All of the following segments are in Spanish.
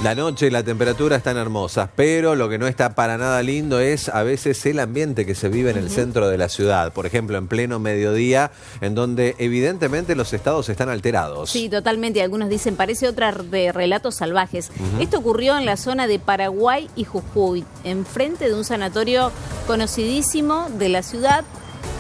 La noche y la temperatura están hermosas, pero lo que no está para nada lindo es a veces el ambiente que se vive en el centro de la ciudad. Por ejemplo, en pleno mediodía, en donde evidentemente los estados están alterados. Sí, totalmente. Algunos dicen, parece otra de Relatos Salvajes. Esto ocurrió en la zona de Paraguay y Jujuy, enfrente de un sanatorio conocidísimo de la ciudad.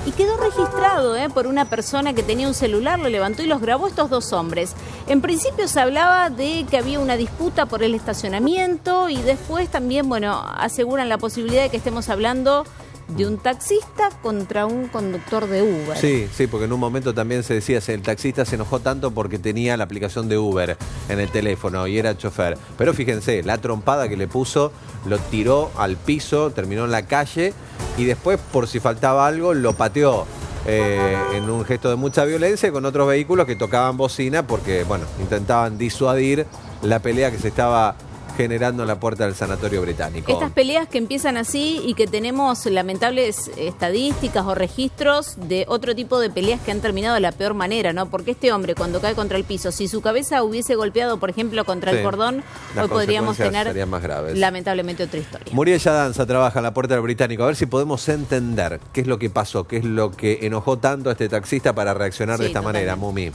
Y quedó registrado por una persona que tenía un celular, lo levantó y los grabó estos dos hombres. En principio se hablaba de que había una disputa por el estacionamiento y después también, aseguran la posibilidad de que estemos hablando de un taxista contra un conductor de Uber. Sí, porque en un momento también se decía que el taxista se enojó tanto porque tenía la aplicación de Uber en el teléfono y era chofer. Pero fíjense, la trompada que le puso, lo tiró al piso, terminó en la calle y después, por si faltaba algo, lo pateó en un gesto de mucha violencia con otros vehículos que tocaban bocina porque, intentaban disuadir la pelea que se estaba generando en la puerta del sanatorio británico. Estas peleas que empiezan así y que tenemos lamentables estadísticas o registros de otro tipo de peleas que han terminado de la peor manera, ¿no? Porque este hombre cuando cae contra el piso, si su cabeza hubiese golpeado, por ejemplo, contra el cordón, hoy podríamos tener más graves. Lamentablemente otra historia. Muriel Yadanza trabaja en la puerta del británico. A ver si podemos entender qué es lo que pasó, qué es lo que enojó tanto a este taxista para reaccionar de esta manera, Mumi.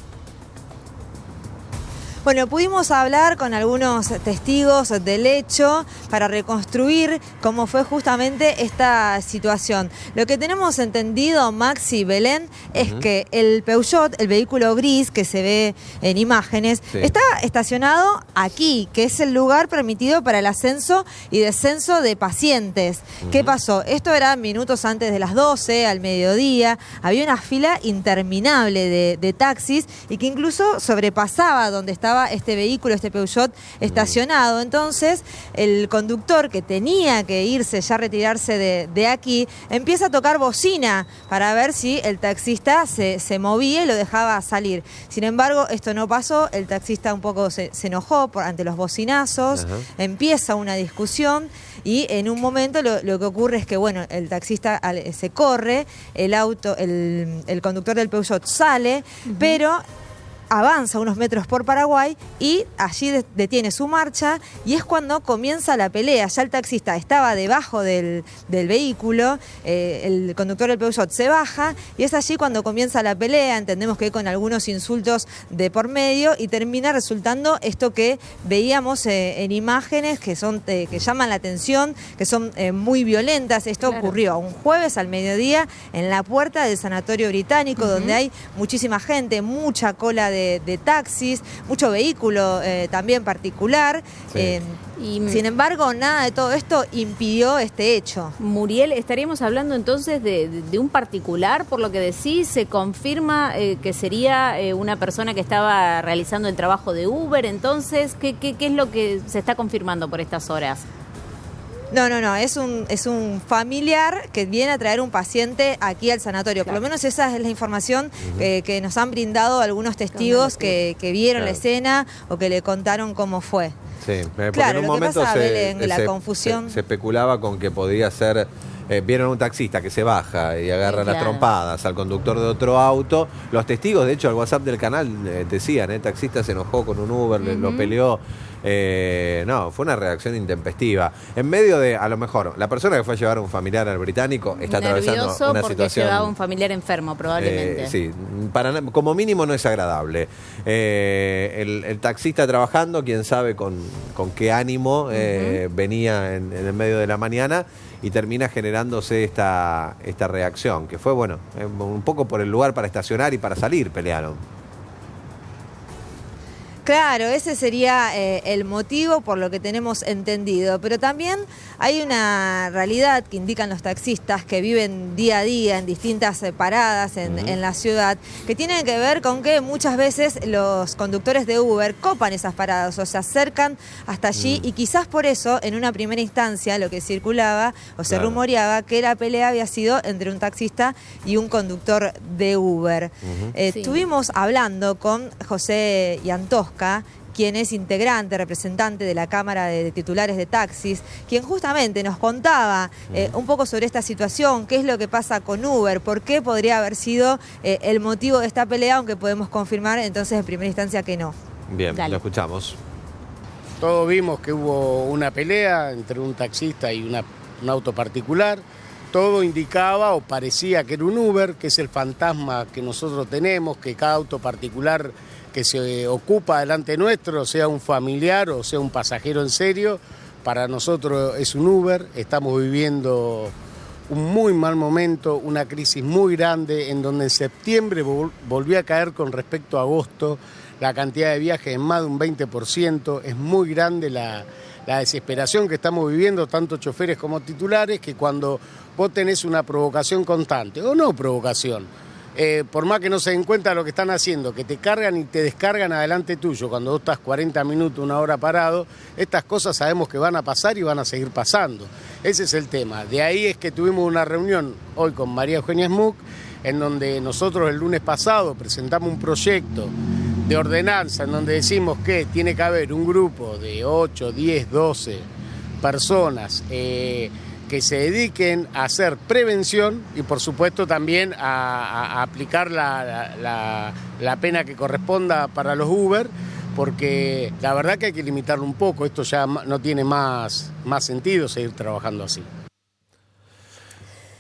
Bueno, pudimos hablar con algunos testigos del hecho para reconstruir cómo fue justamente esta situación. Lo que tenemos entendido, Maxi y Belén, es que el Peugeot, el vehículo gris que se ve en imágenes, está estacionado aquí, que es el lugar permitido para el ascenso y descenso de pacientes. ¿Qué pasó? Esto era minutos antes de las 12, al mediodía. Había una fila interminable de taxis y que incluso sobrepasaba donde estaba este vehículo, este Peugeot estacionado. Entonces el conductor, que tenía que irse, ya retirarse de aquí, empieza a tocar bocina para ver si el taxista se movía y lo dejaba salir. Sin embargo, esto no pasó. El taxista un poco se enojó ante los bocinazos. Empieza una discusión y en un momento lo que ocurre es que el taxista se corre, el conductor del Peugeot sale, pero avanza unos metros por Paraguay y allí detiene su marcha y es cuando comienza la pelea. Ya el taxista estaba debajo del vehículo, el conductor del Peugeot se baja y es allí cuando comienza la pelea. Entendemos que con algunos insultos de por medio y termina resultando esto que veíamos en imágenes que llaman la atención, que son muy violentas. Esto ocurrió un jueves al mediodía en la puerta del sanatorio británico, donde hay muchísima gente, mucha cola de taxis, mucho vehículo también particular. Sin embargo, nada de todo esto impidió este hecho. Muriel, estaríamos hablando entonces de un particular, por lo que decís, se confirma que sería una persona que estaba realizando el trabajo de Uber. Entonces, ¿qué es lo que se está confirmando por estas horas? No, es un familiar que viene a traer un paciente aquí al sanatorio. Por lo menos esa es la información que nos han brindado algunos testigos que vieron la escena o que le contaron cómo fue. Sí, porque claro, en un lo momento que pasa, Belén, la confusión. Se especulaba con que podría ser... vieron un taxista que se baja y agarra las trompadas al conductor de otro auto. Los testigos, de hecho, al WhatsApp del canal decían, el taxista se enojó con un Uber, lo peleó. No, fue una reacción intempestiva. En medio de, a lo mejor, la persona que fue a llevar a un familiar al británico está atravesando una porque situación... llevaba un familiar enfermo, probablemente. Sí, como mínimo no es agradable. El taxista trabajando, quién sabe con qué ánimo venía en el medio de la mañana y termina generándose esta reacción, que fue, un poco por el lugar para estacionar y para salir, pelearon. Claro, ese sería el motivo por lo que tenemos entendido, pero también hay una realidad que indican los taxistas que viven día a día en distintas paradas en la ciudad, que tienen que ver con que muchas veces los conductores de Uber copan esas paradas o se acercan hasta allí y quizás por eso en una primera instancia lo que circulaba o se rumoreaba que la pelea había sido entre un taxista y un conductor de Uber. Estuvimos hablando con José Yantosca, quien es integrante, representante de la Cámara de Titulares de Taxis, quien justamente nos contaba un poco sobre esta situación, qué es lo que pasa con Uber, por qué podría haber sido el motivo de esta pelea, aunque podemos confirmar entonces en primera instancia que no. Bien, lo escuchamos. Todos vimos que hubo una pelea entre un taxista y un auto particular. Todo indicaba o parecía que era un Uber, que es el fantasma que nosotros tenemos, que cada auto particular que se ocupa delante nuestro, sea un familiar o sea un pasajero en serio, para nosotros es un Uber. Estamos viviendo un muy mal momento, una crisis muy grande, en donde en septiembre volvió a caer con respecto a agosto la cantidad de viajes en más de un 20%, es muy grande la desesperación que estamos viviendo, tanto choferes como titulares, que cuando vos tenés una provocación constante, o no provocación, por más que no se den cuenta de lo que están haciendo, que te cargan y te descargan adelante tuyo, cuando vos estás 40 minutos, una hora parado, estas cosas sabemos que van a pasar y van a seguir pasando. Ese es el tema. De ahí es que tuvimos una reunión hoy con María Eugenia Smuck, en donde nosotros el lunes pasado presentamos un proyecto de ordenanza en donde decimos que tiene que haber un grupo de 8, 10, 12 personas que se dediquen a hacer prevención y por supuesto también a aplicar la pena que corresponda para los Uber, porque la verdad que hay que limitarlo un poco, esto ya no tiene más sentido seguir trabajando así.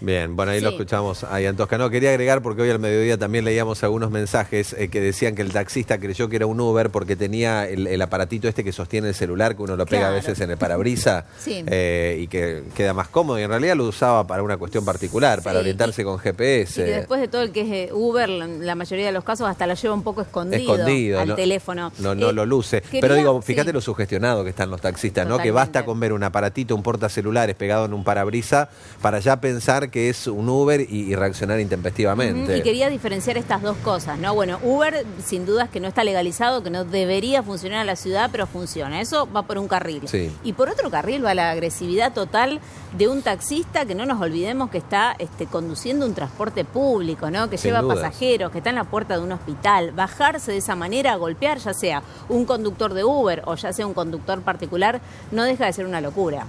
Bien, bueno, ahí Sí. lo escuchamos ahí en Toscano. Quería agregar, porque hoy al mediodía también leíamos algunos mensajes que decían que el taxista creyó que era un Uber porque tenía el aparatito este que sostiene el celular, que uno lo pega a Claro. veces en el parabrisa Sí. y que queda más cómodo. Y en realidad lo usaba para una cuestión particular, para Sí, orientarse con Y GPS. que después de todo el que es Uber, la mayoría de los casos hasta lo lleva un poco escondido al no, teléfono. No lo luce. Quería- Pero digo, fíjate sí. lo sugestionado que están los taxistas, ¿no? Que Totalmente. basta con ver un aparatito, un portacelulares pegado en un parabrisa para ya pensar que es un Uber y reaccionar intempestivamente. Y quería diferenciar estas dos cosas, ¿no? Bueno, Uber sin dudas que no está legalizado, que no debería funcionar en la ciudad, pero funciona. Eso va por un carril. Sí. Y por otro carril va la agresividad total de un taxista que no nos olvidemos que está conduciendo un transporte público, ¿no? Que Sin lleva dudas. pasajeros, que está en la puerta de un hospital. Bajarse de esa manera a golpear, ya sea un conductor de Uber o ya sea un conductor particular, no deja de ser una locura.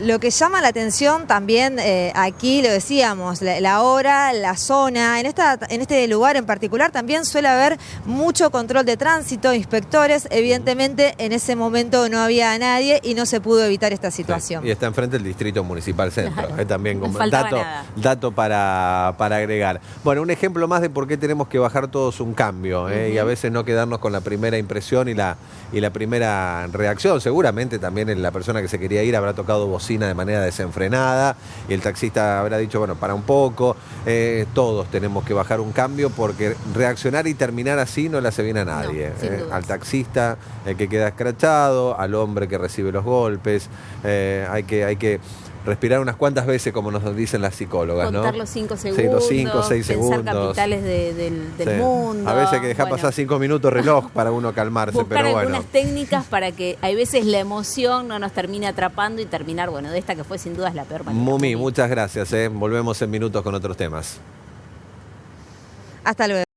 Lo que llama la atención también, aquí lo decíamos, la hora, la zona, en este lugar en particular también suele haber mucho control de tránsito, inspectores, evidentemente en ese momento no había nadie y no se pudo evitar esta situación. Sí, y está enfrente del Distrito Municipal Centro. Claro. También No como faltaba nada. dato para agregar. Bueno, un ejemplo más de por qué tenemos que bajar todos un cambio y a veces no quedarnos con la primera impresión y la primera reacción. Seguramente también la persona que se quería ir habrá tocado bocina de manera desenfrenada y el taxista habrá dicho, bueno, para un poco. Todos tenemos que bajar un cambio porque reaccionar y terminar así no le hace bien a nadie. No, sin dudas. Al taxista, el que queda escrachado, al hombre que recibe los golpes. Hay que respirar unas cuantas veces, como nos dicen las psicólogas, ¿no? Contar los 5 Sí, segundos, los 5 o 6 pensar segundos. capitales del Sí. mundo. A veces hay que dejar Bueno, pasar 5 minutos reloj para uno calmarse, buscar pero bueno. algunas técnicas para que hay veces la emoción no nos termine atrapando y terminar, bueno, de esta que fue sin duda la peor manera. Mumi, muchas gracias. Volvemos en minutos con otros temas. Hasta luego.